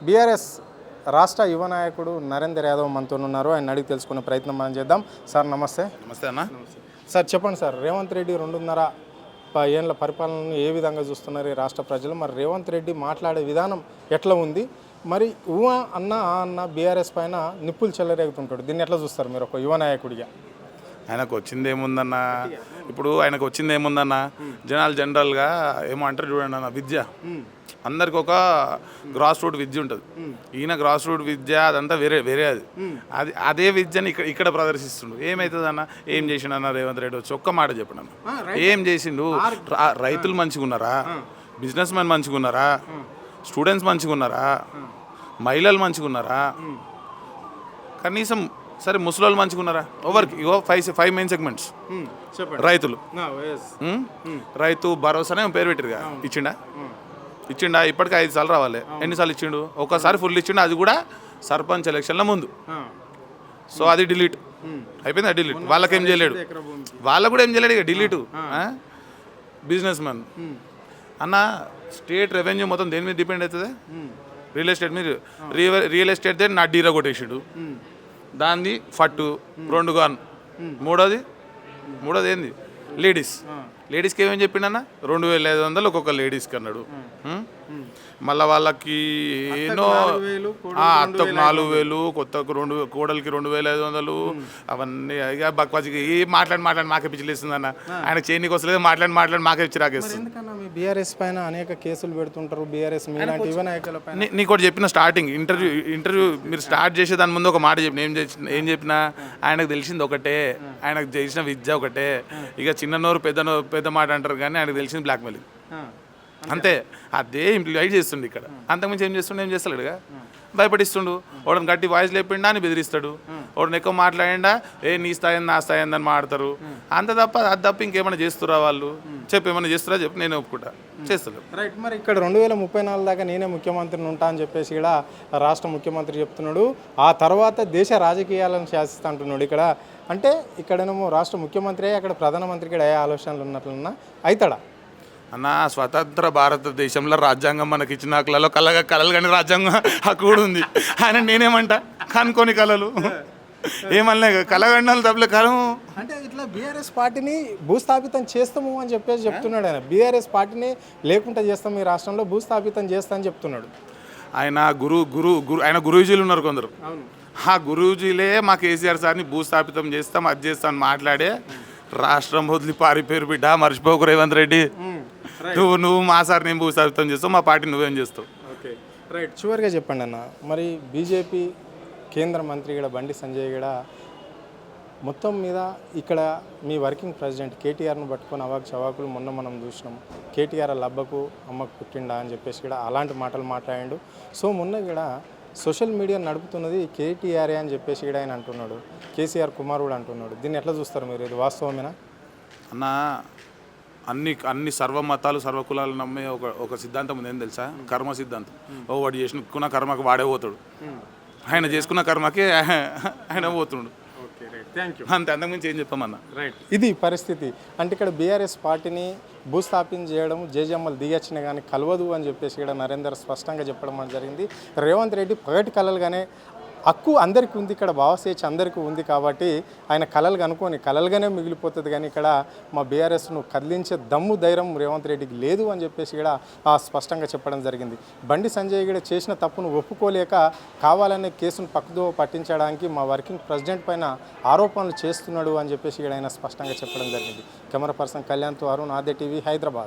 BRS రాష్ట్ర యువ నాయకుడు నరేందర్ యాదవ్ మనతో ఉన్నారు. ఆయన అడిగి తెలుసుకునే ప్రయత్నం మనం చేద్దాం. సార్ నమస్తే. నమస్తే అన్న. సార్ చెప్పండి సార్, రేవంత్ రెడ్డి 2.5 ఏళ్ళ పరిపాలనను ఏ విధంగా చూస్తున్నారు ఈ రాష్ట్ర ప్రజలు? మరి రేవంత్ రెడ్డి మాట్లాడే విధానం ఎట్లా ఉంది? మరి అన్న బీఆర్ఎస్ పైన నిప్పులు చెల్లరేగుతుంటాడు, దీన్ని ఎట్లా చూస్తారు మీరు ఒక యువ నాయకుడిగా? ఆయనకు వచ్చింది ఏముందన్న, ఇప్పుడు ఆయనకు వచ్చింది ఏముందన్న, జనాలు జనరల్గా ఏమో అంటారు చూడండి అన్న, విద్య అందరికి ఒక గ్రాస్ రూట్ విద్య ఉంటుంది. ఈయన గ్రాస్ రూట్ విద్య అదంతా వేరే అది అదే విద్యని ఇక్కడ ప్రదర్శిస్తుండు. ఏమవుతుంది అన్న, ఏం చేసిండు అన్న రేవంత్ రెడ్డి వచ్చి ఒక్క మాట చెప్పండి అన్న, ఏం చేసిండు? రైతులు మంచిగా ఉన్నారా? బిజినెస్ మ్యాన్ మంచిగా ఉన్నారా? స్టూడెంట్స్ మంచిగా ఉన్నారా? మహిళలు మంచిగా ఉన్నారా? కనీసం సరే ముసలోళ్ళు మంచిగా ఉన్నారా? ఎవరికి ఇగో 5 మెయిన్ సెగ్మెంట్స్. రైతులు, రైతు భరోసానే పేరు పెట్టిరుగా, ఇచ్చిండా? ఇప్పటికి 5 సార్లు రావాలి. ఎన్నిసార్లు ఇచ్చిండు? ఒకసారి ఫుల్ ఇచ్చిండు, అది కూడా సర్పంచ్ ఎలక్షన్ల ముందు. సో అది డిలీట్ అయిపోయింది. అది డిలీట్. వాళ్ళకేం చేయలేడు, వాళ్ళకు కూడా ఏం చేయలేడు, ఇక డిలీటు. బిజినెస్ మ్యాన్ అన్న, స్టేట్ రెవెన్యూ మొత్తం దేని మీద డిపెండ్ అవుతుంది? రియల్ ఎస్టేట్ మీద. రియల్ ఎస్టేట్ నా డీరా కొట్టేసాడు, దాన్ని ఫట్టు 2 గాన్. మూడోది ఏంది? లేడీస్కి ఏమేమి చెప్పిండన్న? 2,500 ఒక్కొక్క లేడీస్కి అన్నాడు. మళ్ళీ వాళ్ళకి ఎన్నో అత్తకు 4,000, కొత్తకు 2 కోడలికి 2,500, అవన్నీ ఇక బక్వాజికి మాట్లాడి మాకే పిచ్చిలేస్తుంది అన్న. ఆయన చేయనికి వస్తలేదు, మాట్లాడి మాకే పిచ్చి రాకేస్తుంది. బీఆర్ఎస్ పైన అనేక కేసులు పెడుతుంటారు, బీఆర్ఎస్ నీకు ఒకటి చెప్పిన స్టార్టింగ్ ఇంటర్వ్యూ మీరు స్టార్ట్ చేసే దాని ముందు ఒక మాట చెప్పిన, ఏం చెప్పినా ఆయనకు తెలిసింది ఒకటే, ఆయనకు చేసిన విద్య ఒకటే. ఇక చిన్న నోరు పెద్ద మాట అంటారు, కానీ ఆయనకు తెలిసింది బ్లాక్మెయిలింగ్ అంతే. అదే ఇంప్లిమెంట్ చేస్తుండే ఇక్కడ. అంతకుమించి ఏం చేస్తలేడుగా, భయపడిస్తుండు. వాడిని గట్టి వాయిస్ లేపిండా అని బెదిరిస్తాడు, వాడిని ఎక్కువ మాట్లాడిండా నీ స్థాయి నా స్థాయి అని మాట్లాడతారు. అది తప్ప ఇంకేమైనా చేస్తురా వాళ్ళు? ఏమైనా చేస్తురా చెప్పి నేను ఒప్పుకుంటా, చేస్తలేవు. రైట్. మరి ఇక్కడ 2034 దాకా నేనే ముఖ్యమంత్రిని ఉంటా అని చెప్పేసి ఇక్కడ రాష్ట్ర ముఖ్యమంత్రి చెప్తున్నాడు. ఆ తర్వాత దేశ రాజకీయాలను శాసిస్తా అంటున్నాడు. ఇక్కడ అంటే ఇక్కడనేమో రాష్ట్ర ముఖ్యమంత్రి, అక్కడ ప్రధానమంత్రికి అయ్యే ఆలోచనలు ఉన్నట్లున్నా అవుతాడా అన్న? స్వతంత్ర భారతదేశంలో రాజ్యాంగం మనకి ఇచ్చిన హక్కులలో కలలు కానీ రాజ్యాంగం హక్కు కూడా ఉంది. ఆయన నేనేమంటా, కనుక్కొని కలలు ఏమన్నా కలగండాలి తప్పలే కలం. అంటే ఇట్లా బీఆర్ఎస్ పార్టీని భూస్థాపితం చేస్తాము అని చెప్పేసి చెప్తున్నాడు ఆయన. బీఆర్ఎస్ పార్టీని లేకుండా చేస్తాం, ఈ రాష్ట్రంలో భూస్థాపితం చేస్తా అని చెప్తున్నాడు ఆయన. ఆయన గురూజీలు ఉన్నారు కొందరు, ఆ గురూజీలే మా కేసీఆర్ సార్ని భూస్థాపితం చేస్తాం, అది చేస్తాం అని మాట్లాడే రాష్ట్రం వదిలి పారిపోయారు. బిడ్డ మర్చిపోకు రేవంత్ రెడ్డి, నువ్వు మా సార్ నేను భూస్థాపితం చేస్తావు, మా పార్టీ నువ్వేం చేస్తావు? Okay, right. చివరిగా చెప్పండి అన్న, మరి బీజేపీ కేంద్ర మంత్రి కూడా బండి సంజయ్ కూడా మొత్తం మీద ఇక్కడ మీ వర్కింగ్ ప్రెసిడెంట్ కేటీఆర్ను పట్టుకొని చవాకులు మొన్న మనం చూసినాం. కేటీఆర్ అబ్బకు అమ్మకు పుట్టిండా అని చెప్పేసి కూడా అలాంటి మాటలు మాట్లాడాడు. సో మొన్న కూడా సోషల్ మీడియా నడుపుతున్నది కేటీఆర్ఏ అని చెప్పేసి కూడా ఆయన అంటున్నాడు, కేసీఆర్ కుమారుడు అంటున్నాడు. దీన్ని ఎట్లా చూస్తారు మీరు? ఇది వాస్తవమేనా అన్న? అన్ని సర్వమతాలు సర్వకులాలు నమ్మే ఒక సిద్ధాంతం ఉంది, ఏం తెలుసా? కర్మ సిద్ధాంతం. వాడు చేసుకున్న కర్మకు వాడే పోతాడు, ఆయన చేసుకున్న కర్మకి ఆయన పోతుండు. అంతే, అంతకుమించి ఏం చెప్పామన్నా. రైట్. ఇది పరిస్థితి. అంటే ఇక్కడ బీఆర్ఎస్ పార్టీని భూస్థాపన చేయడం, జేజమ్మలు దిగొచ్చినా కానీ కలవదు అని చెప్పేసి ఇక్కడ నరేందర్ స్పష్టంగా చెప్పడం జరిగింది. రేవంత్ రెడ్డి పగటి కలలుగానే హక్కు అందరికీ ఉంది, ఇక్కడ భావస్వేచ్ఛ అందరికీ ఉంది కాబట్టి ఆయన కలలు అనుకొని కలలుగానే మిగిలిపోతుంది. కానీ ఇక్కడ మా బీఆర్ఎస్ను కదిలించే దమ్ము ధైర్యం రేవంత్ రెడ్డికి లేదు అని చెప్పేసి కూడా స్పష్టంగా చెప్పడం జరిగింది. బండి సంజయ్ కూడా చేసిన తప్పును ఒప్పుకోలేక కావాలనే కేసును పక్కదో పట్టించడానికి మా వర్కింగ్ ప్రెసిడెంట్ పైన ఆరోపణలు చేస్తున్నాడు అని చెప్పేసి కూడా ఆయన స్పష్టంగా చెప్పడం జరిగింది. కెమెరా పర్సన్ కళ్యాణ్తో అరుణ్, ఆద్య టీవీ, హైదరాబాద్.